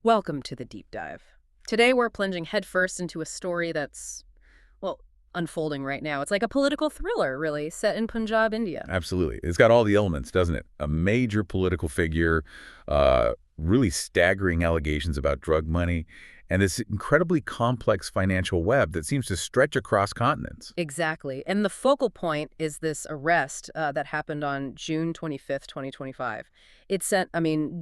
Welcome to the deep dive. Today we're plunging headfirst into a story that's, well, unfolding right now. It's like a political thriller, really, set in Punjab, India. Absolutely. It's got all the elements, doesn't it? A major political figure, really staggering allegations about drug money, and this incredibly complex financial web that seems to stretch across continents. Exactly. And the focal point is this arrest that happened on June 25th, 2025. It sent,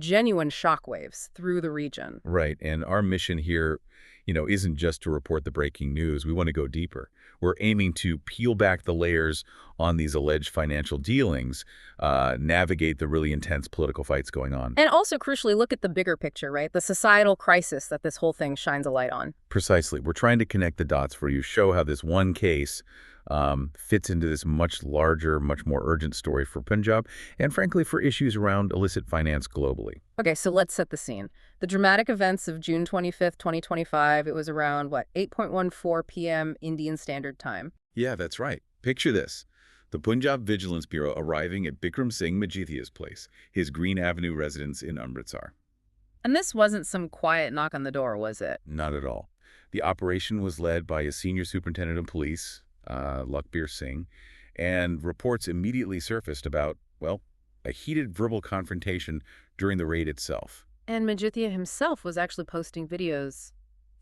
genuine shockwaves through the region. Right. And our mission here, isn't just to report the breaking news. We want to go deeper. We're aiming to peel back the layers on these alleged financial dealings, navigate the really intense political fights going on. And also, crucially, look at the bigger picture, right? The societal crisis that this whole thing shines a light on. Precisely. We're trying to connect the dots for you, show how this one case fits into this much larger, much more urgent story for Punjab, and frankly, for issues around illicit finance globally. Okay, so let's set the scene. The dramatic events of June 25th, 2025, it was around, 8:14 p.m. Indian Standard Time. Yeah, that's right. Picture this. The Punjab Vigilance Bureau arriving at Bikram Singh Majithia's place, his Green Avenue residence in Amritsar. And this wasn't some quiet knock on the door, was it? Not at all. The operation was led by a senior superintendent of police, Lakhbir Singh, and reports immediately surfaced about, well, a heated verbal confrontation during the raid itself. And Majithia himself was actually posting videos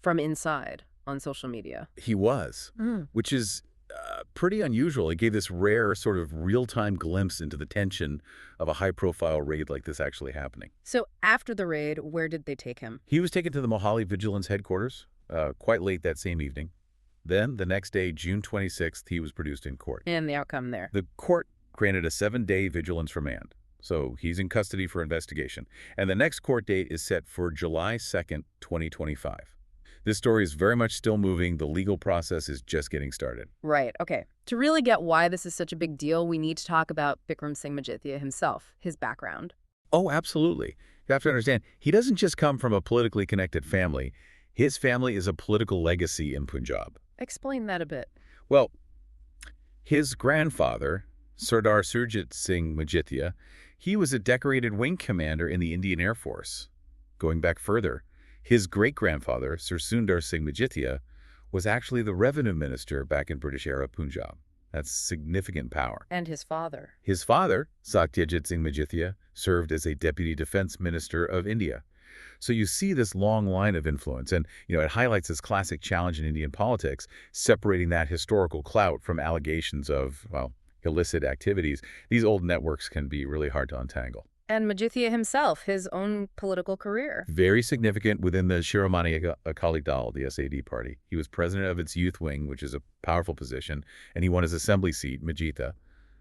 from inside on social media. He was, Mm. which is pretty unusual. It gave this rare sort of real-time glimpse into the tension of a high-profile raid like this actually happening. So after the raid, where did they take him? He was taken to the Mohali Vigilance headquarters quite late that same evening. Then, the next day, June 26th, he was produced in court. And the outcome there. The court granted a 7-day vigilance remand, so he's in custody for investigation. And the next court date is set for July 2nd, 2025. This story is very much still moving. The legal process is just getting started. Right, okay. To really get why this is such a big deal, we need to talk about Bikram Singh Majithia himself, his background. Oh, absolutely. You have to understand, he doesn't just come from a politically connected family. His family is a political legacy in Punjab. Explain that a bit. Well, his grandfather, Sardar Surjit Singh Majithia, he was a decorated wing commander in the Indian Air Force. Going back further, his great-grandfather, Sir Sundar Singh Majithia, was actually the revenue minister back in British-era Punjab. That's significant power. And his father. His father, Satyajit Singh Majithia, served as a deputy defense minister of India. So you see this long line of influence, and it highlights this classic challenge in Indian politics, separating that historical clout from allegations of, well, illicit activities. These old networks can be really hard to untangle. And Majithia himself, his own political career. Very significant within the Shiromani Akali Dal, the SAD party. He was president of its youth wing, which is a powerful position, and he won his assembly seat, Majita,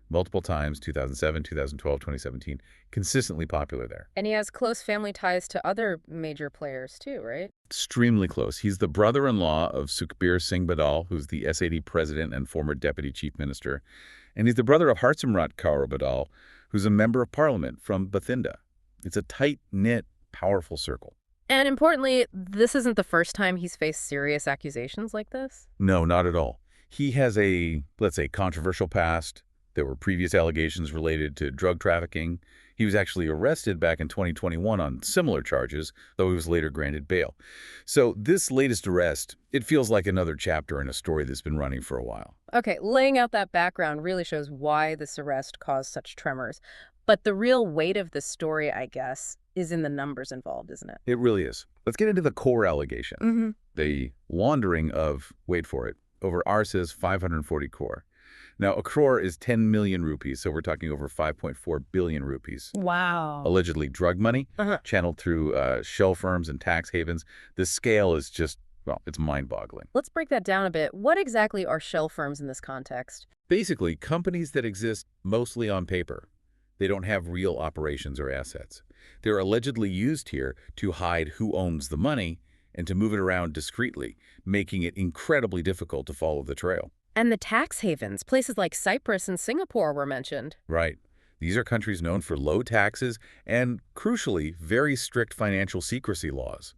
multiple times, 2007, 2012, 2017, consistently popular there. And he has close family ties to other major players too, right? Extremely close. He's the brother-in-law of Sukhbir Singh Badal, who's the SAD president and former deputy chief minister. And he's the brother of Harsimrat Kaur Badal, who's a member of parliament from Bathinda. It's a tight-knit, powerful circle. And importantly, this isn't the first time he's faced serious accusations like this. No, not at all. He has a, let's say, controversial past. There were previous allegations related to drug trafficking. He was actually arrested back in 2021 on similar charges, though he was later granted bail. So this latest arrest, it feels like another chapter in a story that's been running for a while. Okay, laying out that background really shows why this arrest caused such tremors. But the real weight of the story, I guess, is in the numbers involved, isn't it? It really is. Let's get into the core allegation. Mm-hmm. The laundering of, wait for it, over RS's 540 crore. Now, a crore is 10 million rupees, so we're talking over 5.4 billion rupees. Wow. Allegedly drug money, channeled through shell firms and tax havens. The scale is just, well, it's mind-boggling. Let's break that down a bit. What exactly are shell firms in this context? Basically, companies that exist mostly on paper. They don't have real operations or assets. They're allegedly used here to hide who owns the money and to move it around discreetly, making it incredibly difficult to follow the trail. And the tax havens, places like Cyprus and Singapore were mentioned. Right. These are countries known for low taxes and, crucially, very strict financial secrecy laws.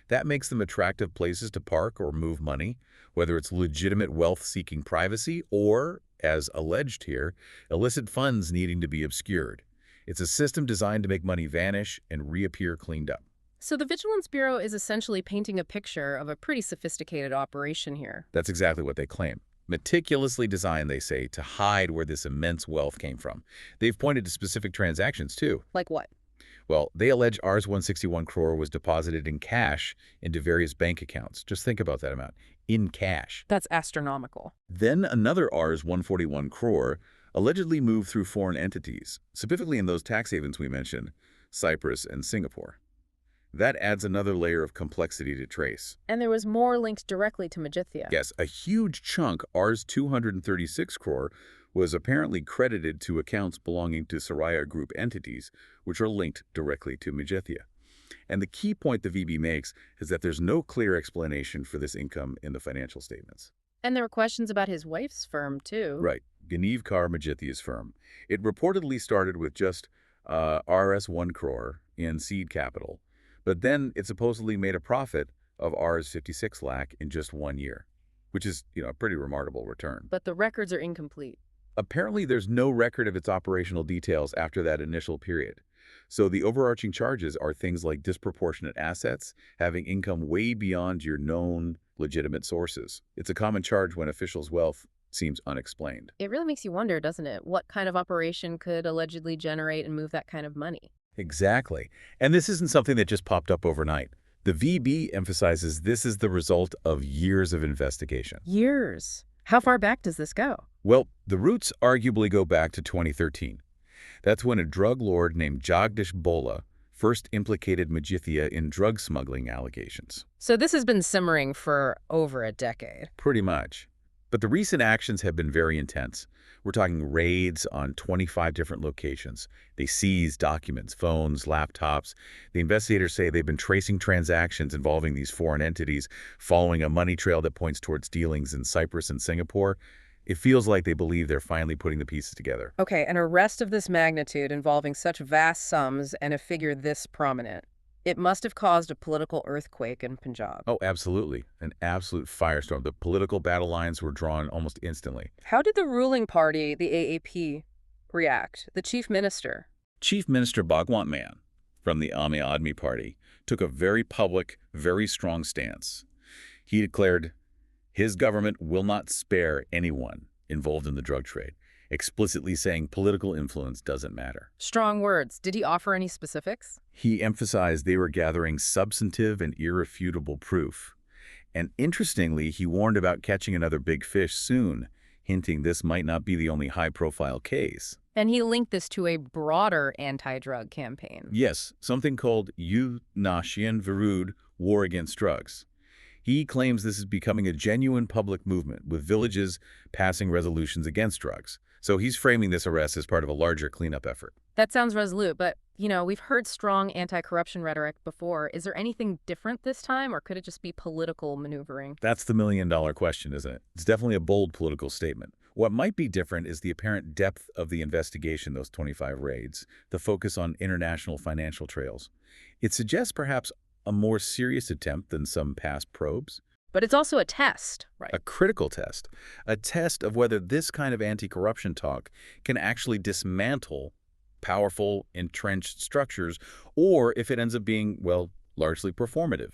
That makes them attractive places to park or move money, whether it's legitimate wealth-seeking privacy or, as alleged here, illicit funds needing to be obscured. It's a system designed to make money vanish and reappear cleaned up. So the Vigilance Bureau is essentially painting a picture of a pretty sophisticated operation here. That's exactly what they claim. Meticulously designed, they say, to hide where this immense wealth came from. They've pointed to specific transactions, too. Like what? Well, they allege Rs 161 crore was deposited in cash into various bank accounts. Just think about that amount. In cash. That's astronomical. Then another Rs 141 crore allegedly moved through foreign entities, specifically in those tax havens we mentioned, Cyprus and Singapore. That adds another layer of complexity to trace. And there was more linked directly to Majithia. Yes, a huge chunk, Rs 236 crore, was apparently credited to accounts belonging to Soraya Group entities, which are linked directly to Majithia. And the key point the VB makes is that there's no clear explanation for this income in the financial statements. And there were questions about his wife's firm, too. Right, Ganev Kaur Majithia's firm. It reportedly started with just Rs 1 crore in seed capital, but then it supposedly made a profit of Rs 56 lakh in just 1 year, which is, a pretty remarkable return. But the records are incomplete. Apparently, there's no record of its operational details after that initial period. So the overarching charges are things like disproportionate assets, having income way beyond your known legitimate sources. It's a common charge when officials' wealth seems unexplained. It really makes you wonder, doesn't it? What kind of operation could allegedly generate and move that kind of money? Exactly. And this isn't something that just popped up overnight. The VB emphasizes this is the result of years of investigation. Years. How far back does this go? Well, the roots arguably go back to 2013. That's when a drug lord named Jagdish Bola first implicated Majithia in drug smuggling allegations. So this has been simmering for over a decade. Pretty much. But the recent actions have been very intense. We're talking raids on 25 different locations. They seize documents, phones, laptops. The investigators say they've been tracing transactions involving these foreign entities, following a money trail that points towards dealings in Cyprus and Singapore. It feels like they believe they're finally putting the pieces together. Okay, an arrest of this magnitude involving such vast sums and a figure this prominent. It must have caused a political earthquake in Punjab. Oh, absolutely. An absolute firestorm. The political battle lines were drawn almost instantly. How did the ruling party, the AAP, react? The chief minister? Chief Minister Bhagwant Mann from the Aam Aadmi Party took a very public, very strong stance. He declared his government will not spare anyone involved in the drug trade, explicitly saying political influence doesn't matter. Strong words. Did he offer any specifics? He emphasized they were gathering substantive and irrefutable proof. And interestingly, he warned about catching another big fish soon, hinting this might not be the only high-profile case. And he linked this to a broader anti-drug campaign. Yes, something called Nashian Virud, War Against Drugs. He claims this is becoming a genuine public movement, with villages passing resolutions against drugs. So he's framing this arrest as part of a larger cleanup effort. That sounds resolute, but, we've heard strong anti-corruption rhetoric before. Is there anything different this time, or could it just be political maneuvering? That's the million-dollar question, isn't it? It's definitely a bold political statement. What might be different is the apparent depth of the investigation, those 25 raids, the focus on international financial trails. It suggests perhaps a more serious attempt than some past probes. But it's also a test, right? A critical test. A test of whether this kind of anti-corruption talk can actually dismantle powerful, entrenched structures, or if it ends up being, well, largely performative.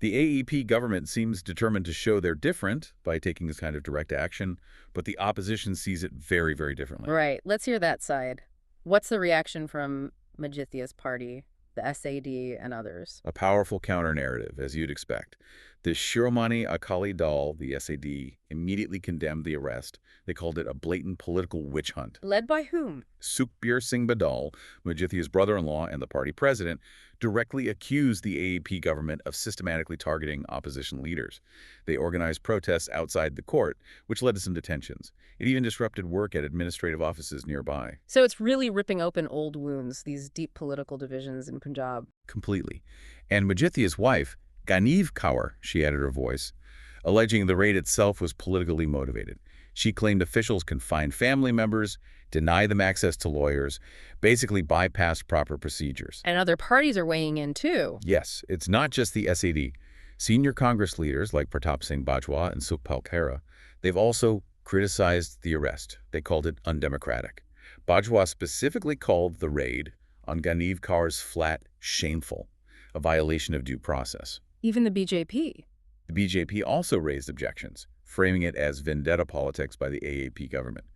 The AEP government seems determined to show they're different by taking this kind of direct action, but the opposition sees it very, very differently. Right. Let's hear that side. What's the reaction from Majithia's party, the SAD, and others? A powerful counter-narrative, as you'd expect. The Shiromani Akali Dal, the SAD, immediately condemned the arrest. They called it a blatant political witch hunt. Led by whom? Sukhbir Singh Badal, Majithia's brother-in-law and the party president, directly accused the AAP government of systematically targeting opposition leaders. They organized protests outside the court, which led to some detentions. It even disrupted work at administrative offices nearby. So it's really ripping open old wounds, these deep political divisions in Punjab. Completely. And Majithia's wife, Ganev Kaur, she added her voice, alleging the raid itself was politically motivated. She claimed officials confined family members, denied them access to lawyers, basically bypassed proper procedures. And other parties are weighing in, too. Yes, it's not just the SAD. Senior Congress leaders like Pratap Singh Bajwa and Sukhpal Khera, they've also criticized the arrest. They called it undemocratic. Bajwa specifically called the raid on Ganev Kaur's flat shameful. a violation of due process. Even the BJP. The BJP also raised objections, framing it as vendetta politics by the AAP government.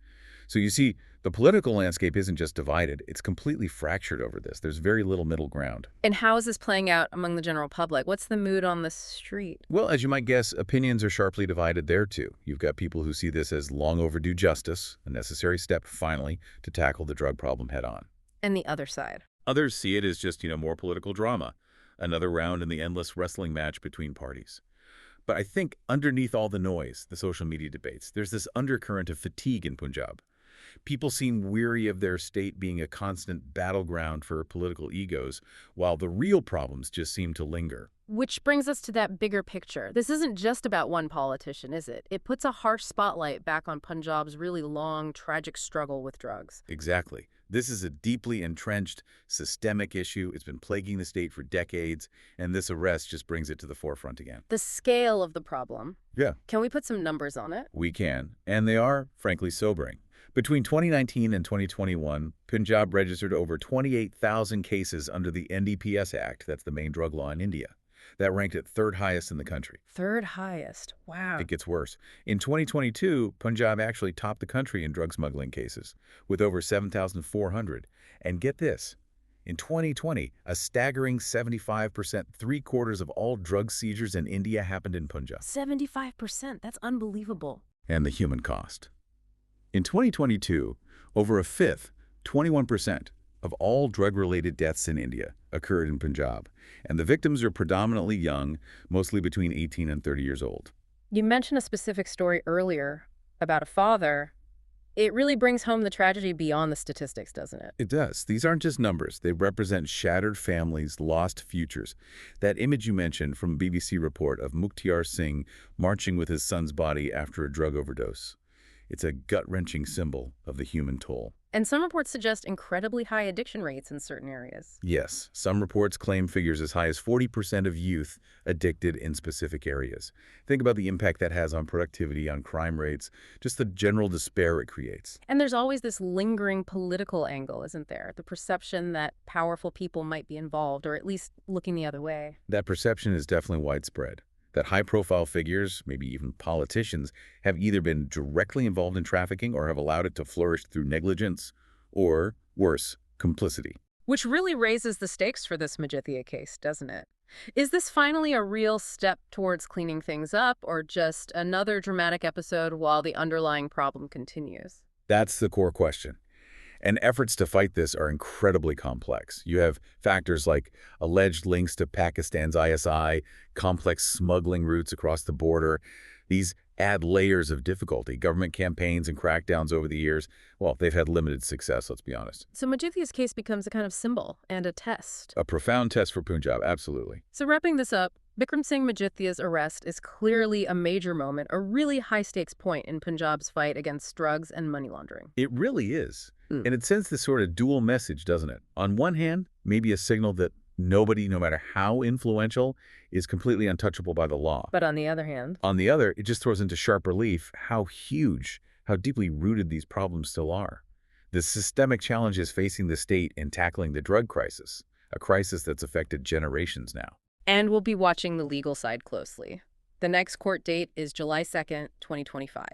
So you see, the political landscape isn't just divided, it's completely fractured over this. There's very little middle ground. And how is this playing out among the general public? What's the mood on the street? Well, as you might guess, opinions are sharply divided there too. You've got people who see this as long overdue justice, a necessary step finally to tackle the drug problem head on. And the other side. Others see it as just, more political drama, another round in the endless wrestling match between parties. But I think underneath all the noise, the social media debates, there's this undercurrent of fatigue in Punjab. People seem weary of their state being a constant battleground for political egos, while the real problems just seem to linger. Which brings us to that bigger picture. This isn't just about one politician, is it? It puts a harsh spotlight back on Punjab's really long, tragic struggle with drugs. Exactly. This is a deeply entrenched, systemic issue. It's been plaguing the state for decades, and this arrest just brings it to the forefront again. The scale of the problem. Yeah. Can we put some numbers on it? We can, and they are, frankly, sobering. Between 2019 and 2021, Punjab registered over 28,000 cases under the NDPS Act, that's the main drug law in India. That ranked it third highest in the country. Third highest. Wow. It gets worse. In 2022, Punjab actually topped the country in drug smuggling cases, with over 7,400. And get this, in 2020, a staggering 75%, three-quarters of all drug seizures in India happened in Punjab. 75%. That's unbelievable. And the human cost. In 2022, over a fifth, 21%, of all drug-related deaths in India occurred in Punjab, and the victims are predominantly young, mostly between 18 and 30 years old. You mentioned a specific story earlier about a father. It really brings home the tragedy beyond the statistics, doesn't it? It does. These aren't just numbers. They represent shattered families, lost futures. That image you mentioned from a BBC report of Mukhtar Singh marching with his son's body after a drug overdose. It's a gut-wrenching symbol of the human toll. And some reports suggest incredibly high addiction rates in certain areas. Yes, some reports claim figures as high as 40% of youth addicted in specific areas. Think about the impact that has on productivity, on crime rates, just the general despair it creates. And there's always this lingering political angle, isn't there? The perception that powerful people might be involved, or at least looking the other way. That perception is definitely widespread. That high-profile figures, maybe even politicians, have either been directly involved in trafficking or have allowed it to flourish through negligence or, worse, complicity. Which really raises the stakes for this Majithia case, doesn't it? Is this finally a real step towards cleaning things up, or just another dramatic episode while the underlying problem continues? That's the core question. And efforts to fight this are incredibly complex. You have factors like alleged links to Pakistan's ISI, complex smuggling routes across the border. These add layers of difficulty. Government campaigns and crackdowns over the years, well, they've had limited success, let's be honest. So Majithia's case becomes a kind of symbol and a test. A profound test for Punjab, absolutely. So wrapping this up, Bikram Singh Majithia's arrest is clearly a major moment, a really high-stakes point in Punjab's fight against drugs and money laundering. It really is. And it sends this sort of dual message, doesn't it? On one hand, maybe a signal that nobody, no matter how influential, is completely untouchable by the law. But on the other hand, On the other, it just throws into sharp relief how huge, how deeply rooted these problems still are. The systemic challenges facing the state in tackling the drug crisis, a crisis that's affected generations now. and we'll be watching the legal side closely. The next court date is July 2nd, 2025.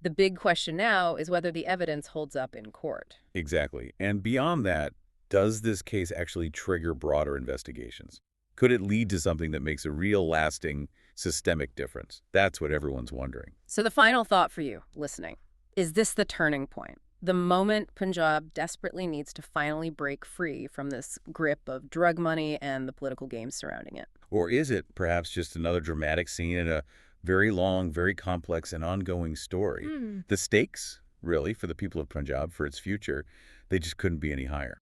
The big question now is whether the evidence holds up in court. Exactly. And beyond that, does this case actually trigger broader investigations? Could it lead to something that makes a real, lasting, systemic difference? That's what everyone's wondering. So the final thought for you, listening, is this the turning point? The moment Punjab desperately needs to finally break free from this grip of drug money and the political games surrounding it? Or is it perhaps just another dramatic scene in a very long, very complex and ongoing story? The stakes, really, for the people of Punjab, for its future, they just couldn't be any higher.